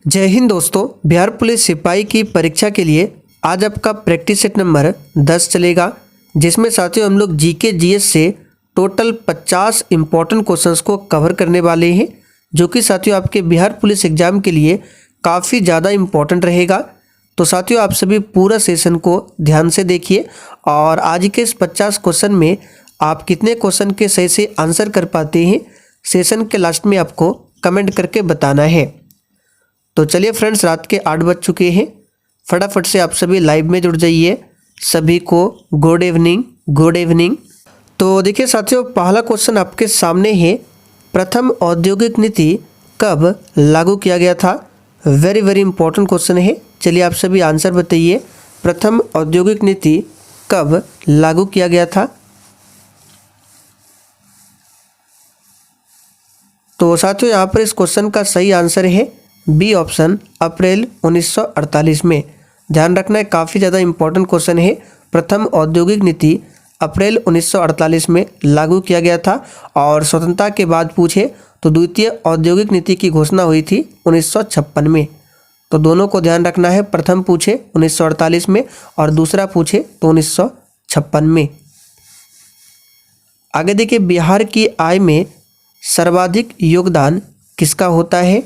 जय हिंद दोस्तों। बिहार पुलिस सिपाही की परीक्षा के लिए आज आपका प्रैक्टिस सेट नंबर 10 चलेगा, जिसमें साथियों हम लोग जीके जीएस से टोटल 50 इंपॉर्टेंट क्वेश्चंस को कवर करने वाले हैं, जो कि साथियों आपके बिहार पुलिस एग्जाम के लिए काफ़ी ज़्यादा इम्पोर्टेंट रहेगा। तो साथियों आप सभी पूरा सेशन को ध्यान से देखिए और आज के इस 50 क्वेश्चन में आप कितने क्वेश्चन के सही से आंसर कर पाते हैं, सेशन के लास्ट में आपको कमेंट करके बताना है। तो चलिए फ्रेंड्स, रात के 8 बज चुके हैं, फटाफट से आप सभी लाइव में जुड़ जाइए। सभी को गुड इवनिंग, गुड इवनिंग। तो देखिए साथियों, पहला क्वेश्चन आपके सामने है, प्रथम औद्योगिक नीति कब लागू किया गया था। वेरी वेरी इंपॉर्टेंट क्वेश्चन है। चलिए आप सभी आंसर बताइए, प्रथम औद्योगिक नीति कब लागू किया गया था। तो साथियों यहाँ पर इस क्वेश्चन का सही आंसर है बी ऑप्शन, अप्रैल 1948 में। ध्यान रखना है, काफ़ी ज़्यादा इंपॉर्टेंट क्वेश्चन है। प्रथम औद्योगिक नीति अप्रैल 1948 में लागू किया गया था और स्वतंत्रता के बाद पूछे तो द्वितीय औद्योगिक नीति की घोषणा हुई थी 1956 में। तो दोनों को ध्यान रखना है, प्रथम पूछे 1948 में और दूसरा पूछे तो 1956 में। आगे देखिए, बिहार की आय में सर्वाधिक योगदान किसका होता है।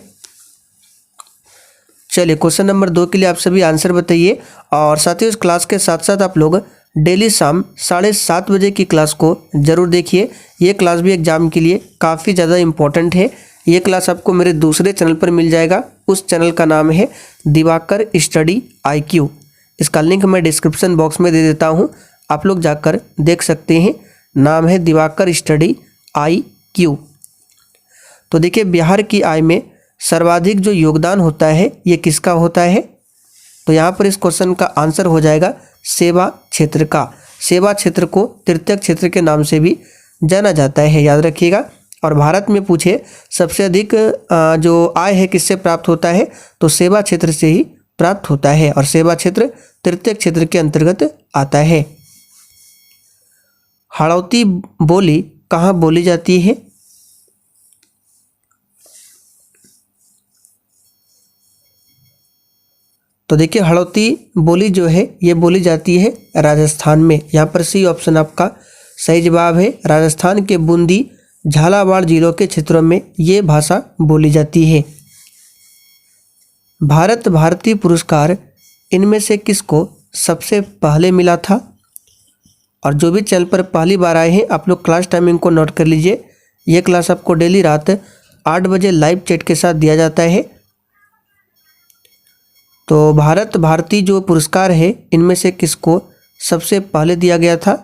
चलिए क्वेश्चन नंबर 2 के लिए आप सभी आंसर बताइए और साथियों इस क्लास के साथ साथ आप लोग डेली शाम 7:30 बजे की क्लास को ज़रूर देखिए। ये क्लास भी एग्जाम के लिए काफ़ी ज़्यादा इम्पोर्टेंट है। ये क्लास आपको मेरे दूसरे चैनल पर मिल जाएगा। उस चैनल का नाम है दिवाकर स्टडी IQ। इसका लिंक मैं डिस्क्रिप्शन बॉक्स में दे देता हूँ, आप लोग जाकर देख सकते हैं। नाम है दिवाकर स्टडी IQ। तो देखिए, बिहार की आय में सर्वाधिक जो योगदान होता है ये किसका होता है। तो यहाँ पर इस क्वेश्चन का आंसर हो जाएगा सेवा क्षेत्र का। सेवा क्षेत्र को तृतीयक क्षेत्र के नाम से भी जाना जाता है, याद रखिएगा। और भारत में पूछे सबसे अधिक जो आय है किससे प्राप्त होता है, तो सेवा क्षेत्र से ही प्राप्त होता है और सेवा क्षेत्र तृतीयक क्षेत्र के अंतर्गत आता है। हाड़ौती बोली कहाँ बोली जाती है। तो देखिए, हाड़ौती बोली जो है ये बोली जाती है राजस्थान में। यहाँ पर सी ऑप्शन आपका सही जवाब है। राजस्थान के बूंदी, झालावाड़ जिलों के क्षेत्रों में ये भाषा बोली जाती है। भारत भारती पुरस्कार इनमें से किसको सबसे पहले मिला था। और जो भी चैनल पर पहली बार आए हैं आप लोग क्लास टाइमिंग को नोट कर लीजिए। ये क्लास आपको डेली रात 8 बजे लाइव चैट के साथ दिया जाता है। तो भारत भारती जो पुरस्कार है इनमें से किसको सबसे पहले दिया गया था।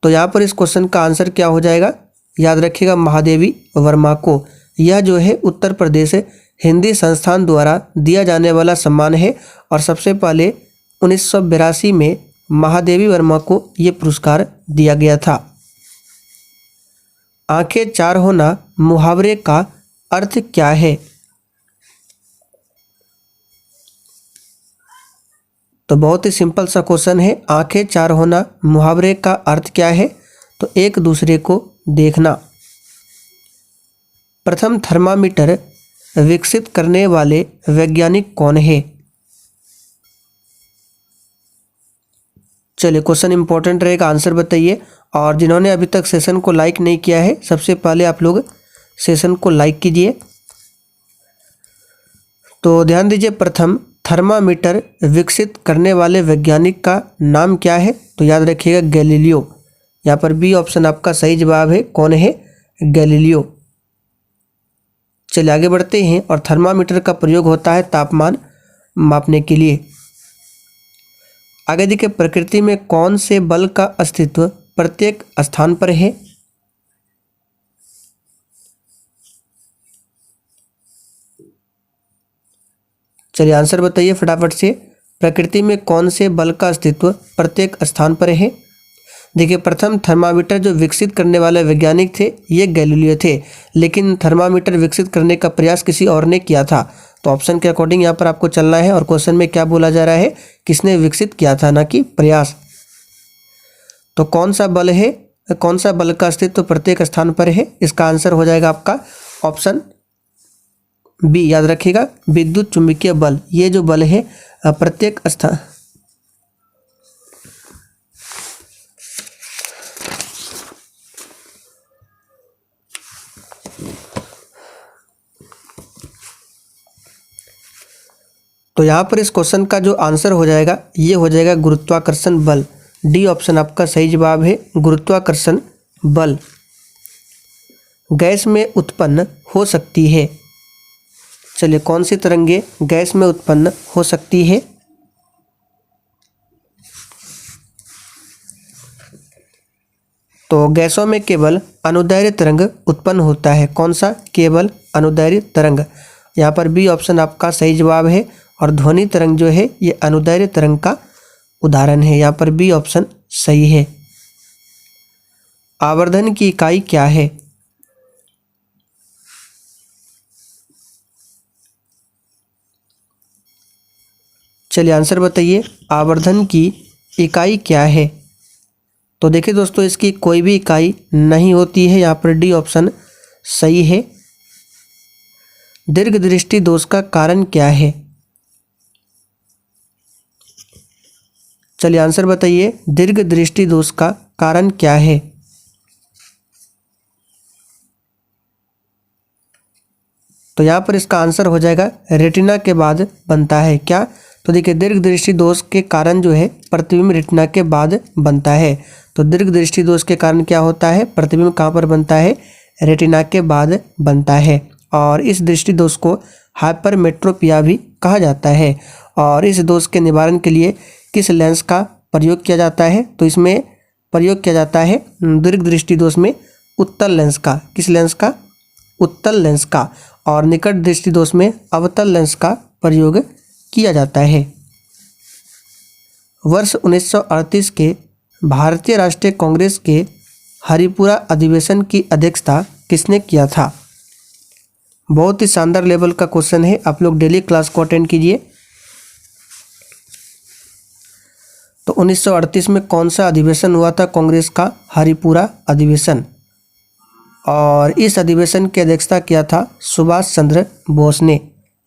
तो यहाँ पर इस क्वेश्चन का आंसर क्या हो जाएगा, याद रखिएगा, महादेवी वर्मा को। यह जो है उत्तर प्रदेश हिंदी संस्थान द्वारा दिया जाने वाला सम्मान है और सबसे पहले 1982 में महादेवी वर्मा को ये पुरस्कार दिया गया था। आंखें चार होना मुहावरे का अर्थ क्या है। तो बहुत ही सिंपल सा क्वेश्चन है, आंखें चार होना मुहावरे का अर्थ क्या है, तो एक दूसरे को देखना। प्रथम थर्मामीटर विकसित करने वाले वैज्ञानिक कौन है। चलिए क्वेश्चन इंपॉर्टेंट रहेगा, आंसर बताइए। और जिन्होंने अभी तक सेशन को लाइक नहीं किया है, सबसे पहले आप लोग सेशन को लाइक कीजिए। तो ध्यान दीजिए, प्रथम थर्मामीटर विकसित करने वाले वैज्ञानिक का नाम क्या है, तो याद रखिएगा गैलीलियो। यहाँ पर बी ऑप्शन आपका सही जवाब है। कौन है, गैलीलियो। चलिए आगे बढ़ते हैं। और थर्मामीटर का प्रयोग होता है तापमान मापने के लिए। आगे देखिए, प्रकृति में कौन से बल का अस्तित्व प्रत्येक स्थान पर है। चलिए आंसर बताइए फटाफट से, प्रकृति में कौन से बल का अस्तित्व प्रत्येक स्थान पर है। देखिए, प्रथम थर्मामीटर जो विकसित करने वाले वैज्ञानिक थे ये गैलीलियो थे, लेकिन थर्मामीटर विकसित करने का प्रयास किसी और ने किया था। तो ऑप्शन के अकॉर्डिंग यहाँ पर आपको चलना है और क्वेश्चन में क्या बोला जा रहा है, किसने विकसित किया था, ना कि प्रयास। तो कौन सा बल है, कौन सा बल का अस्तित्व प्रत्येक स्थान पर है, इसका आंसर हो जाएगा आपका ऑप्शन बी याद रखिएगा, विद्युत चुंबकीय बल। ये जो बल है प्रत्येक स्थान तो यहाँ पर इस क्वेश्चन का जो आंसर हो जाएगा ये हो जाएगा गुरुत्वाकर्षण बल। डी ऑप्शन आपका सही जवाब है, गुरुत्वाकर्षण बल गैस में उत्पन्न हो सकती है। चलिए, कौन सी तरंगे गैस में उत्पन्न हो सकती है? तो गैसों में केवल अनुदैर्घ्य तरंग उत्पन्न होता है। कौन सा? केवल अनुदैर्घ्य तरंग। यहाँ पर बी ऑप्शन आपका सही जवाब है। और ध्वनि तरंग जो है ये अनुदैर्घ्य तरंग का उदाहरण है। यहाँ पर बी ऑप्शन सही है। आवर्धन की इकाई क्या है? चलिए आंसर बताइए, आवर्धन की इकाई क्या है? तो देखिए दोस्तों, इसकी कोई भी इकाई नहीं होती है। यहाँ पर डी ऑप्शन सही है। दीर्घ दृष्टि दोष का कारण क्या है? चलिए आंसर बताइए, दीर्घ दृष्टि दोष का कारण क्या है? तो यहाँ पर इसका आंसर हो जाएगा रेटिना के बाद बनता है। क्या? तो देखिए, दीर्घ दृष्टि दोष के कारण जो है प्रतिबिंब रेटिना के बाद बनता है। तो दीर्घ दृष्टि दोष के कारण क्या होता है? प्रतिबिंब कहाँ पर बनता है? रेटिना के बाद बनता है। और इस दृष्टि दोष को हाइपरमेट्रोपिया भी कहा जाता है। और इस दोष के निवारण के लिए किस लेंस का प्रयोग किया जाता है? तो इसमें प्रयोग किया जाता है दीर्घ दृष्टि दोष में उत्तल लेंस का। किस लेंस का? उत्तल लेंस का। और निकट दृष्टि दोष में अवतल लेंस का प्रयोग किया जाता है। वर्ष 1938 के भारतीय राष्ट्रीय कांग्रेस के हरिपुरा अधिवेशन की अध्यक्षता किसने किया था? बहुत ही शानदार लेवल का क्वेश्चन है, आप लोग डेली क्लास को अटेंड कीजिए। तो 1938 में कौन सा अधिवेशन हुआ था कांग्रेस का? हरिपुरा अधिवेशन। और इस अधिवेशन की अध्यक्षता किया था सुभाष चंद्र बोस ने।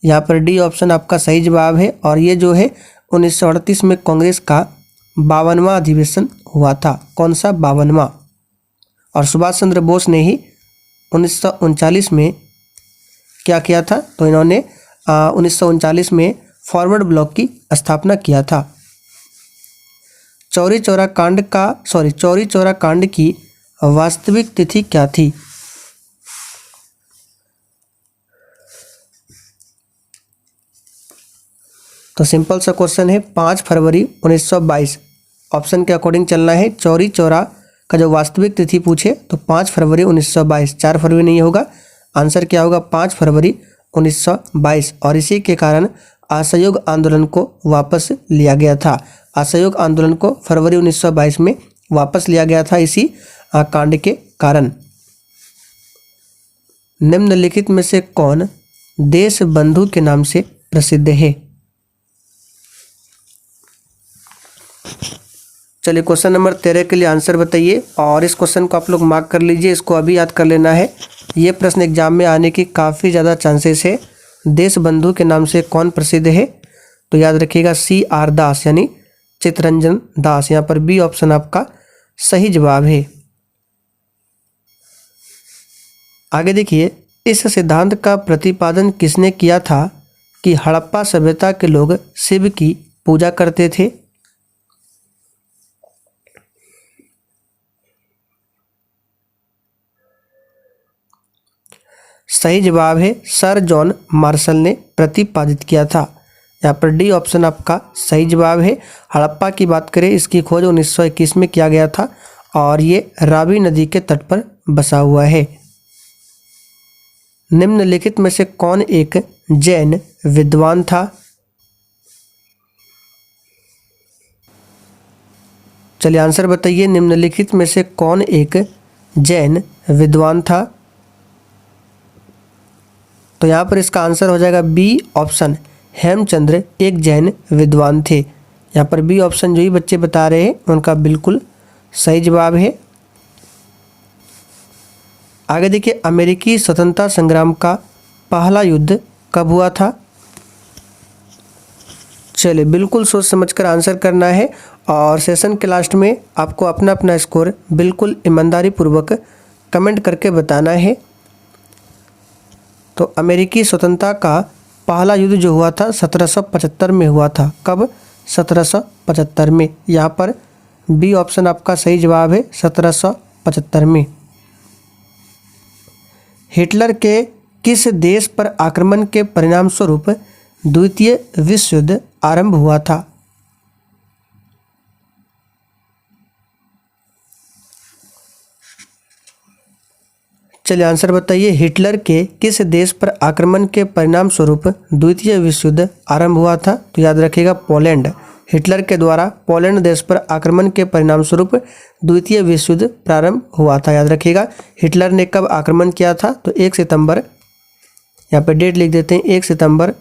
यहाँ पर डी ऑप्शन आपका सही जवाब है। और ये जो है 1938 में कांग्रेस का 52वां अधिवेशन हुआ था। कौन सा? 52वां। और सुभाष चंद्र बोस ने ही 1939 में क्या किया था? तो इन्होंने 1939 में फॉरवर्ड ब्लॉक की स्थापना किया था। चौरी चौरा कांड की वास्तविक तिथि क्या थी? तो सिंपल सा क्वेश्चन है, 5 फरवरी 1922। ऑप्शन के अकॉर्डिंग चलना है। चौरी चौरा का जो वास्तविक तिथि पूछे तो 5 फरवरी 1922, 4 फरवरी नहीं होगा। आंसर क्या होगा? 5 फरवरी 1922। और इसी के कारण असहयोग आंदोलन को वापस लिया गया था। असहयोग आंदोलन को फरवरी 1922 में वापस लिया गया था इसी कांड के कारण। निम्नलिखित में से कौन देश बंधु के नाम से प्रसिद्ध है? चलिए क्वेश्चन नंबर 13 के लिए आंसर बताइए। और इस क्वेश्चन को आप लोग मार्क कर लीजिए, इसको अभी याद कर लेना है। ये प्रश्न एग्जाम में आने की काफ़ी ज़्यादा चांसेस है। देश बंधु के नाम से कौन प्रसिद्ध है? तो याद रखिएगा CR दास यानी चित्तरंजन दास। यहाँ पर बी ऑप्शन आपका सही जवाब है। आगे देखिए, इस सिद्धांत का प्रतिपादन किसने किया था कि हड़प्पा सभ्यता के लोग शिव की पूजा करते थे? सही जवाब है, सर जॉन मार्शल ने प्रतिपादित किया था। यहाँ पर डी ऑप्शन आपका सही जवाब है। हड़प्पा की बात करें, इसकी खोज 1921 में किया गया था। और ये रावी नदी के तट पर बसा हुआ है। निम्नलिखित में से कौन एक जैन विद्वान था? चलिए आंसर बताइए, निम्नलिखित में से कौन एक जैन विद्वान था? तो यहाँ पर इसका आंसर हो जाएगा बी ऑप्शन, हेमचंद्र एक जैन विद्वान थे। यहाँ पर बी ऑप्शन जो ही बच्चे बता रहे हैं उनका बिल्कुल सही जवाब है। आगे देखिए, अमेरिकी स्वतंत्रता संग्राम का पहला युद्ध कब हुआ था? चलिए बिल्कुल सोच समझकर आंसर करना है और सेशन के लास्ट में आपको अपना अपना स्कोर बिल्कुल ईमानदारी पूर्वक कमेंट करके बताना है। तो अमेरिकी स्वतंत्रता का पहला युद्ध जो हुआ था 1775 में हुआ था। कब? 1775 में। यहाँ पर बी ऑप्शन आपका सही जवाब है, 1775 में। हिटलर के किस देश पर आक्रमण के परिणाम स्वरूप द्वितीय विश्व युद्ध आरंभ हुआ था? चलिए आंसर बताइए। हिटलर के किस देश पर आक्रमण के परिणाम स्वरूप द्वितीय विश्व युद्ध आरंभ हुआ था? तो याद रखिएगा पोलैंड। हिटलर के द्वारा पोलैंड देश पर आक्रमण के परिणाम स्वरूप द्वितीय विश्व युद्ध प्रारंभ हुआ था। याद रखिएगा हिटलर ने कब आक्रमण किया था? तो 1 सितंबर, यहाँ पे डेट लिख देते हैं, 1 सितंबर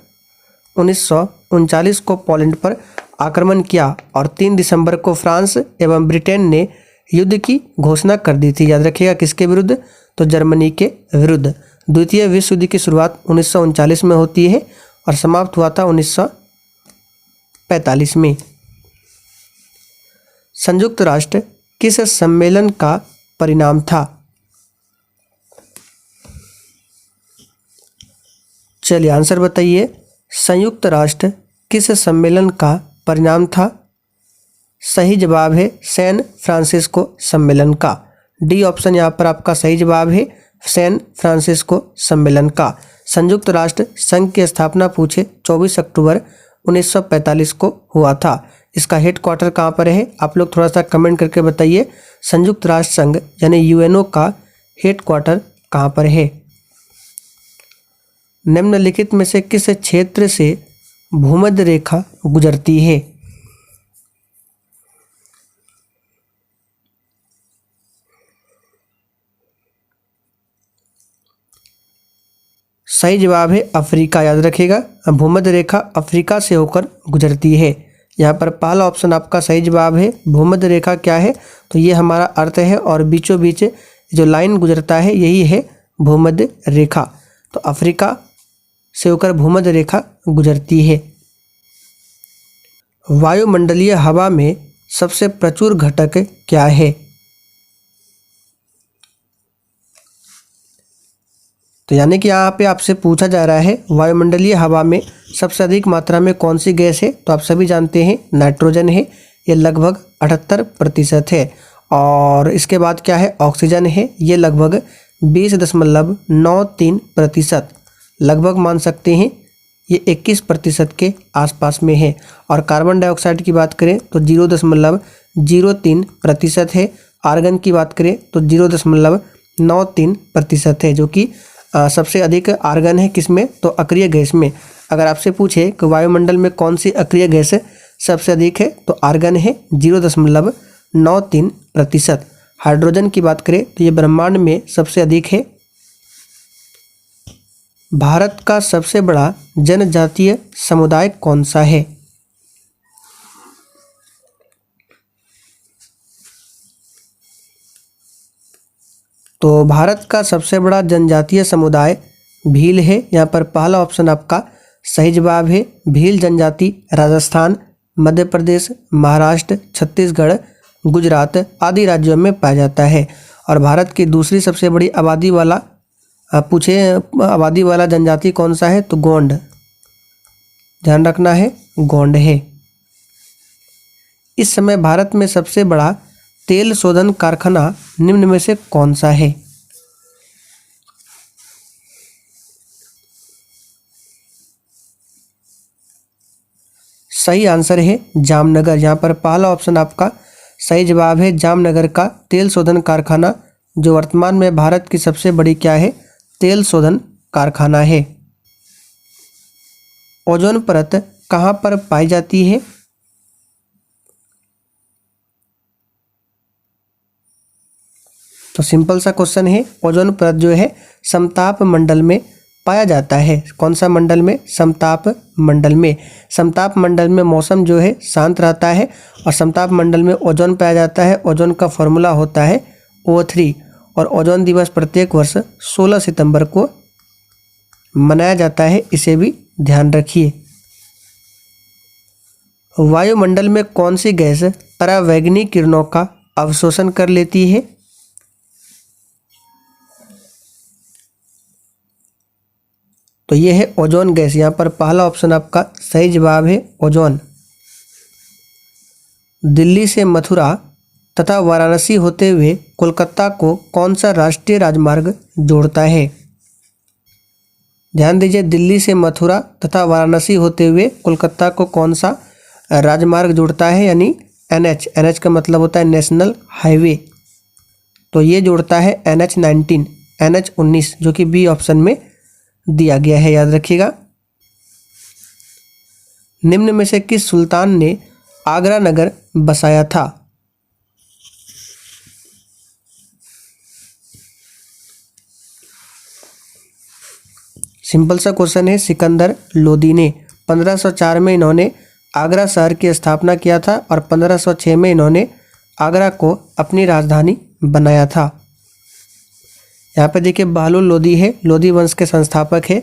1939 को पोलैंड पर आक्रमण किया और 3 दिसंबर को फ्रांस एवं ब्रिटेन ने युद्ध की घोषणा कर दी थी। याद रखिएगा किसके विरुद्ध? तो जर्मनी के विरुद्ध। द्वितीय विश्व युद्ध की शुरुआत 1939 में होती है और समाप्त हुआ था 1945 में। संयुक्त राष्ट्र किस सम्मेलन का परिणाम था? चलिए आंसर बताइए। संयुक्त राष्ट्र किस सम्मेलन का परिणाम था? सही जवाब है सैन फ्रांसिस्को सम्मेलन का। डी ऑप्शन यहाँ पर आपका सही जवाब है, सैन फ्रांसिस्को सम्मेलन का। संयुक्त राष्ट्र संघ की स्थापना पूछे 24 अक्टूबर 1945 को हुआ था। इसका हेडक्वार्टर कहाँ पर है? आप लोग थोड़ा सा कमेंट करके बताइए। संयुक्त राष्ट्र संघ यानी यूएनओ का हेडक्वार्टर कहाँ पर है? निम्नलिखित में से किस क्षेत्र से भूमध्य रेखा गुजरती है? सही जवाब है अफ्रीका। याद रखिएगा भूमध्य रेखा अफ्रीका से होकर गुजरती है। यहाँ पर पहला ऑप्शन आपका सही जवाब है। भूमध्य रेखा क्या है? तो ये हमारा अर्थ है और बीचों बीच जो लाइन गुजरता है यही है भूमध्य रेखा। तो अफ्रीका से होकर भूमध्य रेखा गुजरती है। वायुमंडलीय हवा में सबसे प्रचुर घटक क्या है? तो यानी कि यहाँ पे आपसे पूछा जा रहा है वायुमंडलीय हवा में सबसे अधिक मात्रा में कौन सी गैस है? तो आप सभी जानते हैं नाइट्रोजन है, ये लगभग 78% है। और इसके बाद क्या है? ऑक्सीजन है, ये लगभग 20.93%, लगभग मान सकते हैं ये 21% के आसपास में है। और कार्बन डाइऑक्साइड की बात करें तो 0.03% है। आर्गन की बात करें तो 0.93% है, जो कि सबसे अधिक आर्गन है किसमें? तो अक्रिय गैस में। अगर आपसे पूछे कि वायुमंडल में कौन सी अक्रिय गैस सबसे अधिक है तो आर्गन है 0.93%। हाइड्रोजन की बात करें तो ये ब्रह्मांड में सबसे अधिक है। भारत का सबसे बड़ा जनजातीय समुदाय कौन सा है? तो भारत का सबसे बड़ा जनजातीय समुदाय भील है। यहाँ पर पहला ऑप्शन आपका सही जवाब है। भील जनजाति राजस्थान, मध्य प्रदेश, महाराष्ट्र, छत्तीसगढ़, गुजरात आदि राज्यों में पाया जाता है। और भारत की दूसरी सबसे बड़ी आबादी वाला जनजाति कौन सा है? तो गोंड, ध्यान रखना है गोंड है। इस समय भारत में सबसे बड़ा तेल शोधन कारखाना निम्न में से कौन सा है? सही आंसर है जामनगर। यहाँ पर पहला ऑप्शन आपका सही जवाब है। जामनगर का तेल शोधन कारखाना जो वर्तमान में भारत की सबसे बड़ी क्या है? तेल शोधन कारखाना है। ओजोन परत कहाँ पर पाई जाती है? तो सिंपल सा क्वेश्चन है। ओजोन परत जो है समताप मंडल में पाया जाता है। कौन सा मंडल में? समताप मंडल में। समताप मंडल में मौसम जो है शांत रहता है और समताप मंडल में ओजोन पाया जाता है। ओजोन का फॉर्मूला होता है O3 और ओजोन दिवस प्रत्येक वर्ष 16 सितंबर को मनाया जाता है, इसे भी ध्यान रखिए। वायुमंडल में कौन सी गैस परावैंगनी किरणों का अवशोषण कर लेती है? तो ये है ओजोन गैस। यहाँ पर पहला ऑप्शन आपका सही जवाब है, ओजोन। दिल्ली से मथुरा तथा वाराणसी होते हुए कोलकाता को कौन सा राष्ट्रीय राजमार्ग जोड़ता है? ध्यान दीजिए, दिल्ली से मथुरा तथा वाराणसी होते हुए कोलकाता को कौन सा राजमार्ग जोड़ता है, यानी NH। NH का मतलब होता है नेशनल हाईवे। तो ये जोड़ता है NH-19, NH-19, जो कि बी ऑप्शन में दिया गया है, याद रखिएगा। निम्न में से किस सुल्तान ने आगरा नगर बसाया था? सिंपल सा क्वेश्चन है। सिकंदर लोदी ने 1504 में इन्होंने आगरा शहर की स्थापना किया था और 1506 में इन्होंने आगरा को अपनी राजधानी बनाया था। यहाँ पे देखिए बहलोल लोदी है, लोदी वंश के संस्थापक है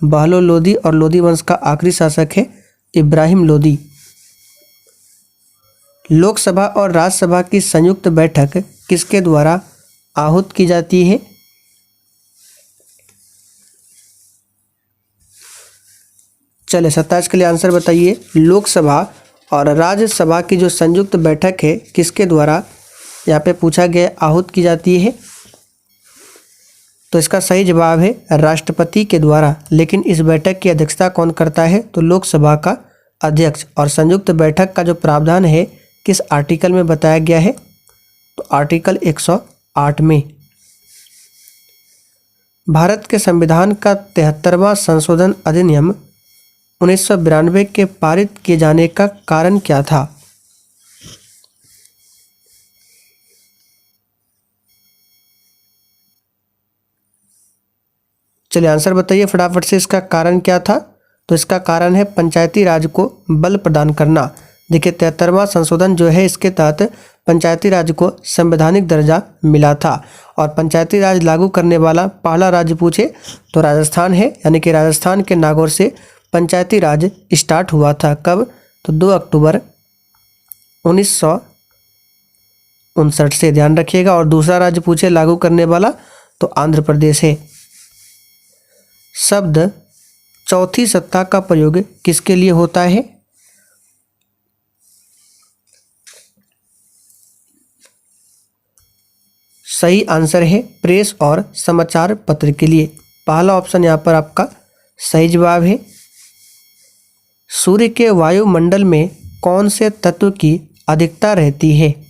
बहलोल लोदी, और लोदी वंश का आखिरी शासक है इब्राहिम लोदी। लोकसभा और राज्यसभा की संयुक्त बैठक किसके द्वारा आहूत की जाती है? चलिए 27 के लिए आंसर बताइए। लोकसभा और राज्यसभा की जो संयुक्त बैठक है किसके द्वारा, यहाँ पे पूछा गया, आहूत की जाती है? तो इसका सही जवाब है राष्ट्रपति के द्वारा। लेकिन इस बैठक की अध्यक्षता कौन करता है? तो लोकसभा का अध्यक्ष। और संयुक्त बैठक का जो प्रावधान है किस आर्टिकल में बताया गया है? तो आर्टिकल 108 में। भारत के संविधान का 73वां संशोधन अधिनियम 1992 के पारित किए जाने का कारण क्या था? चलिए आंसर बताइए फटाफट से, इसका कारण क्या था? तो इसका कारण है पंचायती राज को बल प्रदान करना। देखिए 73वां संशोधन जो है, इसके तहत पंचायती राज को संवैधानिक दर्जा मिला था। और पंचायती राज लागू करने वाला पहला राज्य पूछे तो राजस्थान है, यानी कि राजस्थान के नागौर से पंचायती राज स्टार्ट हुआ था। कब? तो 2 अक्टूबर 1959 से, ध्यान रखिएगा। और दूसरा राज्य पूछे लागू करने वाला तो आंध्र प्रदेश है। शब्द चौथी सत्ता का प्रयोग किसके लिए होता है? सही आंसर है प्रेस और समाचार पत्र के लिए। पहला ऑप्शन यहाँ पर आपका सही जवाब है। सूर्य के वायुमंडल में कौन से तत्व की अधिकता रहती है?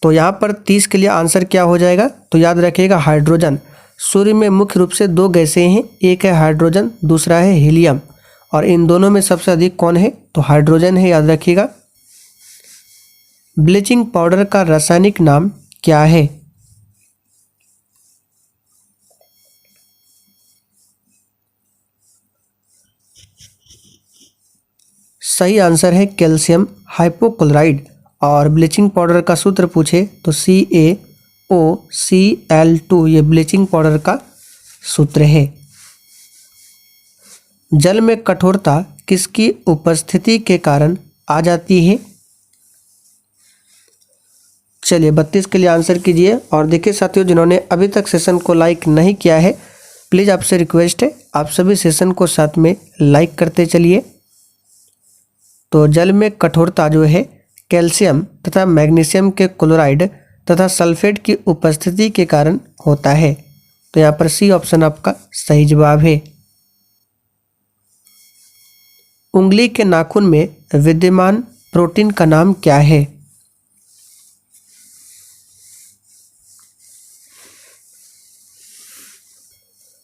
तो यहाँ पर 30 के लिए आंसर क्या हो जाएगा? तो याद रखिएगा हाइड्रोजन। सूर्य में मुख्य रूप से 2 गैसें हैं, एक है हाइड्रोजन, दूसरा है हीलियम। और इन दोनों में सबसे अधिक कौन है? तो हाइड्रोजन है, याद रखिएगा। ब्लीचिंग पाउडर का रासायनिक नाम क्या है? सही आंसर है कैल्शियम हाइपोक्लोराइड। और ब्लीचिंग पाउडर का सूत्र पूछे तो CaOCl2, ये ब्लीचिंग पाउडर का सूत्र है। जल में कठोरता किसकी उपस्थिति के कारण आ जाती है? चलिए 32 के लिए आंसर कीजिए। और देखिए साथियों, जिन्होंने अभी तक सेशन को लाइक नहीं किया है, प्लीज़ आपसे रिक्वेस्ट है आप सभी सेशन को साथ में लाइक करते चलिए। तो जल में कठोरता जो है कैल्शियम तथा मैग्नीशियम के क्लोराइड तथा सल्फेट की उपस्थिति के कारण होता है। तो यहाँ पर सी ऑप्शन आपका सही जवाब है। उंगली के नाखून में विद्यमान प्रोटीन का नाम क्या है?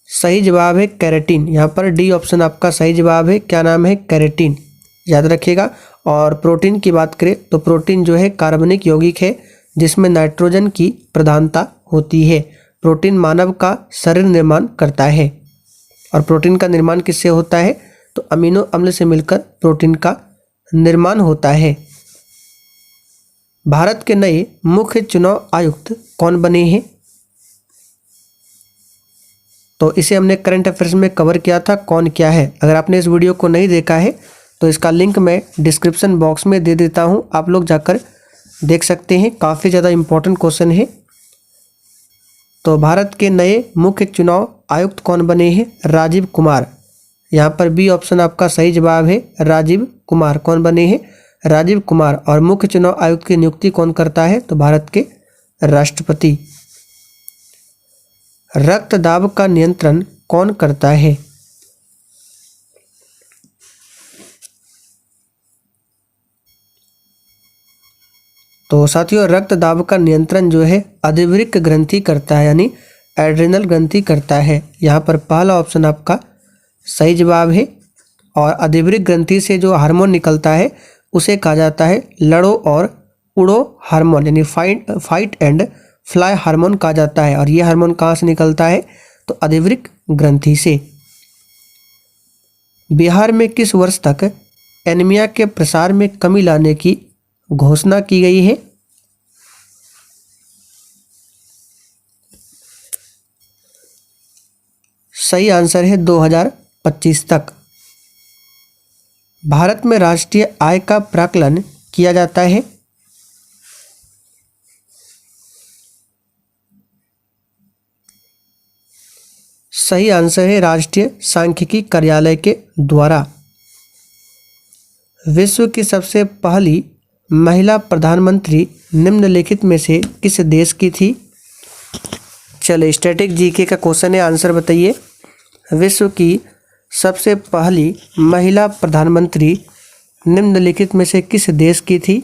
सही जवाब है कैरेटिन। यहाँ पर डी ऑप्शन आपका सही जवाब है। क्या नाम है? कैरेटिन, याद रखिएगा। और प्रोटीन की बात करें तो प्रोटीन जो है कार्बनिक यौगिक है जिसमें नाइट्रोजन की प्रधानता होती है। प्रोटीन मानव का शरीर निर्माण करता है। और प्रोटीन का निर्माण किससे होता है? तो अमीनो अम्ल से मिलकर प्रोटीन का निर्माण होता है। भारत के नए मुख्य चुनाव आयुक्त कौन बने हैं? तो इसे हमने करंट अफेयर्स में कवर किया था, कौन क्या है। अगर आपने इस वीडियो को नहीं देखा है तो इसका लिंक मैं डिस्क्रिप्शन बॉक्स में दे देता हूं, आप लोग जाकर देख सकते हैं। काफ़ी ज़्यादा इम्पोर्टेंट क्वेश्चन है। तो भारत के नए मुख्य चुनाव आयुक्त कौन बने हैं? राजीव कुमार। यहाँ पर बी ऑप्शन आपका सही जवाब है, राजीव कुमार। कौन बने हैं? राजीव कुमार। और मुख्य चुनाव आयुक्त की नियुक्ति कौन करता है? तो भारत के राष्ट्रपति। रक्तदाब का नियंत्रण कौन करता है? तो साथियों, रक्तदाब का नियंत्रण जो है अधिवृक्क ग्रंथि करता है, यानी एड्रिनल ग्रंथि करता है। यहाँ पर पहला ऑप्शन आपका सही जवाब है। और अधिवृक्क ग्रंथि से जो हार्मोन निकलता है उसे कहा जाता है लड़ो और उड़ो हार्मोन, यानी फाइट एंड फ्लाई हार्मोन कहा जाता है। और ये हार्मोन कहाँ से निकलता है? तो अधिवृक्क ग्रंथि से। बिहार में किस वर्ष तक एनीमिया के प्रसार में कमी लाने की घोषणा की गई है? सही आंसर है 2025 तक। भारत में राष्ट्रीय आय का प्राकलन किया जाता है? सही आंसर है राष्ट्रीय सांख्यिकी कार्यालय के द्वारा। विश्व की सबसे पहली महिला प्रधानमंत्री निम्नलिखित में से किस देश की थी? चलिए, स्टैटिक जीके का क्वेश्चन है, आंसर बताइए। विश्व की सबसे पहली महिला प्रधानमंत्री निम्नलिखित में से किस देश की थी?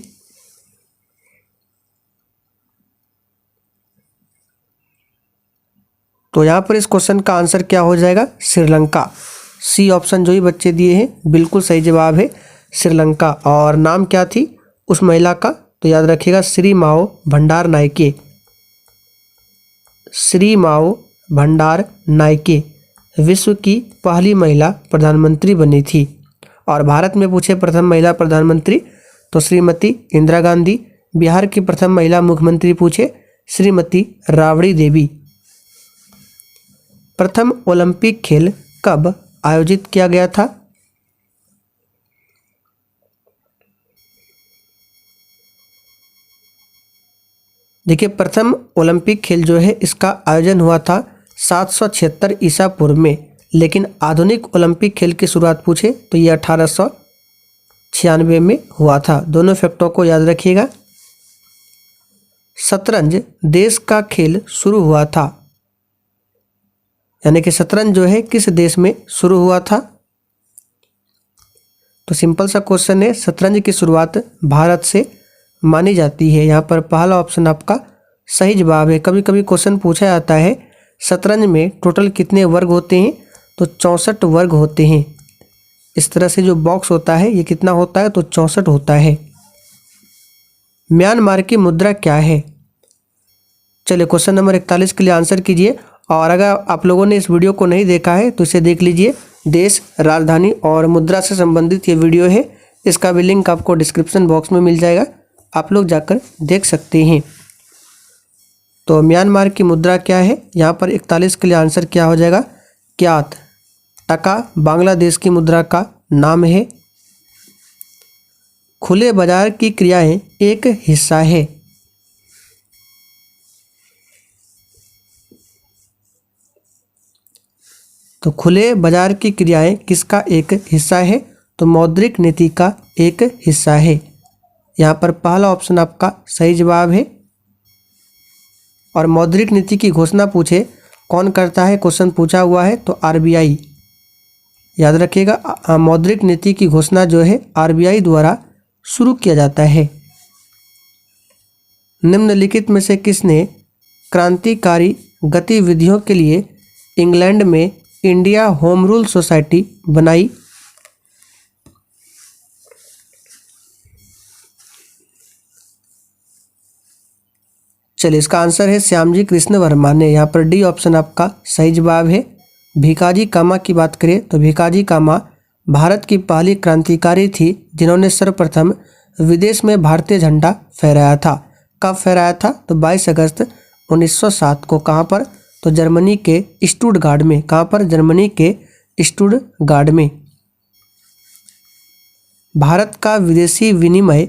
तो यहाँ पर इस क्वेश्चन का आंसर क्या हो जाएगा? श्रीलंका। सी ऑप्शन जो ही बच्चे दिए हैं बिल्कुल सही जवाब है, श्रीलंका। और नाम क्या थी उस महिला का? तो याद रखिएगा, श्री माओ भंडार नायके। श्री माओ भंडार नायके विश्व की पहली महिला प्रधानमंत्री बनी थी। और भारत में पूछे प्रथम महिला प्रधानमंत्री तो श्रीमती इंदिरा गांधी। बिहार की प्रथम महिला मुख्यमंत्री पूछे श्रीमती राबड़ी देवी। प्रथम ओलंपिक खेल कब आयोजित किया गया था? देखिए, प्रथम ओलंपिक खेल जो है इसका आयोजन हुआ था 776 ईसा पूर्व में। लेकिन आधुनिक ओलंपिक खेल की शुरुआत पूछे तो ये 1896 में हुआ था। दोनों फैक्टों को याद रखिएगा। शतरंज देश का खेल शुरू हुआ था, यानी कि शतरंज जो है किस देश में शुरू हुआ था? तो सिंपल सा क्वेश्चन है, शतरंज की शुरुआत भारत से मानी जाती है। यहाँ पर पहला ऑप्शन आपका सही जवाब है। कभी कभी क्वेश्चन पूछा जाता है शतरंज में टोटल कितने वर्ग होते हैं? तो 64 वर्ग होते हैं। इस तरह से जो बॉक्स होता है ये कितना होता है? तो 64 होता है। म्यांमार की मुद्रा क्या है? चलिए, क्वेश्चन नंबर 41 के लिए आंसर कीजिए। और अगर आप लोगों ने इस वीडियो को नहीं देखा है तो इसे देख लीजिए। देश, राजधानी और मुद्रा से संबंधित ये वीडियो है। इसका भी लिंक आपको डिस्क्रिप्शन बॉक्स में मिल जाएगा, आप लोग जाकर देख सकते हैं। तो म्यांमार की मुद्रा क्या है? यहाँ पर 41 के लिए आंसर क्या हो जाएगा? क्यात। टका बांग्लादेश की मुद्रा का नाम है। खुले बाजार की क्रियाएं एक हिस्सा है। तो खुले बाजार की क्रियाएं किसका एक हिस्सा है? तो मौद्रिक नीति का एक हिस्सा है। यहाँ पर पहला ऑप्शन आपका सही जवाब है। और मौद्रिक नीति की घोषणा पूछे कौन करता है? क्वेश्चन पूछा हुआ है तो आरबीआई। याद रखिएगा, मौद्रिक नीति की घोषणा जो है आरबीआई द्वारा शुरू किया जाता है। निम्नलिखित में से किसने क्रांतिकारी गतिविधियों के लिए इंग्लैंड में इंडिया होम रूल सोसाइटी बनाई? चलिए, इसका आंसर है श्यामजी कृष्ण वर्मा ने। यहाँ पर डी ऑप्शन आपका सही जवाब है। भीकाजी कामा की बात करें तो भीकाजी कामा भारत की पहली क्रांतिकारी थी जिन्होंने सर्वप्रथम विदेश में भारतीय झंडा फहराया था? कब फहराया था? तो 22 अगस्त 1907 को। कहाँ पर? तो जर्मनी के स्टुटगार्ड में। कहाँ पर? जर्मनी के स्टुटगार्ड में। भारत का विदेशी विनिमय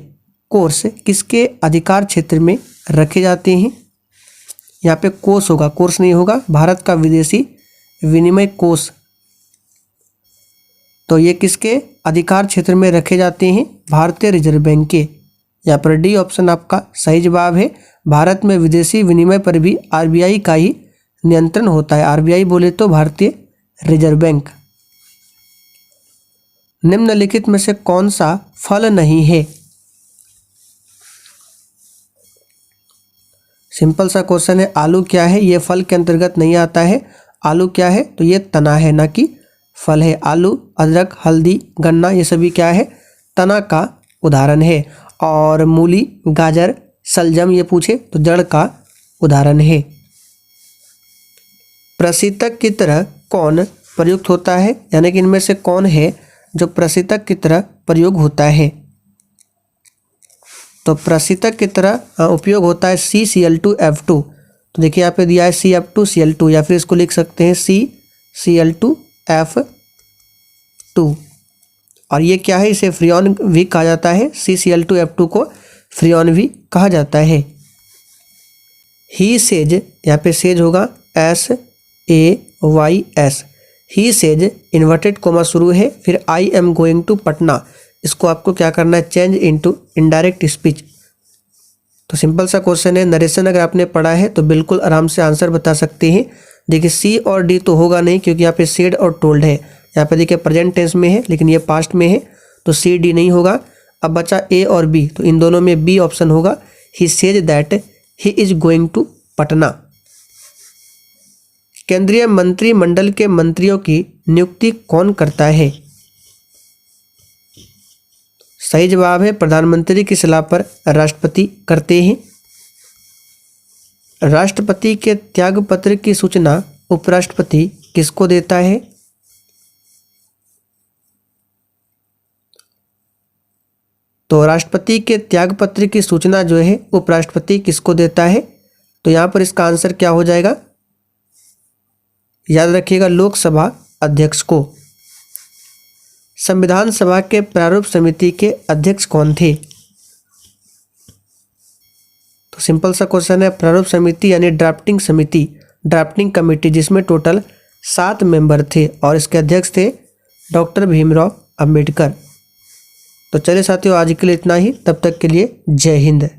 कोष किसके अधिकार क्षेत्र में रखे जाते हैं? यहाँ पे कोष होगा, कोर्स नहीं होगा। भारत का विदेशी विनिमय कोष, तो ये किसके अधिकार क्षेत्र में रखे जाते हैं? भारतीय रिजर्व बैंक के। यहाँ पर डी ऑप्शन आपका सही जवाब है। भारत में विदेशी विनिमय पर भी आरबीआई का ही नियंत्रण होता है। आरबीआई बोले तो भारतीय रिजर्व बैंक। निम्नलिखित में से कौन सा फल नहीं है? सिंपल सा क्वेश्चन है। आलू क्या है? ये फल के अंतर्गत नहीं आता है। आलू क्या है? तो ये तना है, ना कि फल है। आलू, अदरक, हल्दी, गन्ना ये सभी क्या है? तना का उदाहरण है। और मूली, गाजर, शलजम ये पूछे तो जड़ का उदाहरण है। प्रशीतक की तरह कौन प्रयुक्त होता है? यानी कि इनमें से कौन है जो प्रशीतक की तरह प्रयोग होता है? तो प्रशीतक की तरह उपयोग होता है CCl2F2। तो देखिए यहाँ पे दिया है CF2Cl2, या फिर इसको लिख सकते हैं CCl2F2। और ये क्या है? इसे फ्रियोन भी कहा जाता है। CCl2F2 को फ्रियोन भी कहा जाता है। ही सेज, यहाँ पे सेज होगा SAYS। He says inverted comma शुरू है, फिर I am going to Patna. इसको आपको क्या करना है? Change into indirect speech. तो सिंपल सा क्वेश्चन है। नरेशन अगर आपने पढ़ा है तो बिल्कुल आराम से आंसर बता सकते हैं। देखिए सी और डी तो होगा नहीं, क्योंकि यहाँ पे सेड और टोल्ड है। यहाँ पे देखिए प्रेजेंट टेंस में है, लेकिन ये पास्ट में है, तो सी डी नहीं होगा। अब बचा ए और बी, तो इन दोनों में बी ऑप्शन होगा। He says that he is going to Patna. केंद्रीय मंत्रिमंडल के मंत्रियों की नियुक्ति कौन करता है? सही जवाब है प्रधानमंत्री की सलाह पर राष्ट्रपति करते हैं। राष्ट्रपति के त्यागपत्र की सूचना उपराष्ट्रपति किसको देता है? तो राष्ट्रपति के त्यागपत्र की सूचना जो है उपराष्ट्रपति किसको देता है? तो यहाँ पर इसका आंसर क्या हो जाएगा? याद रखिएगा, लोकसभा अध्यक्ष को। संविधान सभा के प्रारूप समिति के अध्यक्ष कौन थे? तो सिंपल सा क्वेश्चन है। प्रारूप समिति यानी ड्राफ्टिंग समिति, ड्राफ्टिंग कमेटी, जिसमें टोटल 7 मेंबर थे और इसके अध्यक्ष थे डॉक्टर भीमराव अंबेडकर। तो चलिए साथियों, आज के लिए इतना ही। तब तक के लिए जय हिंद।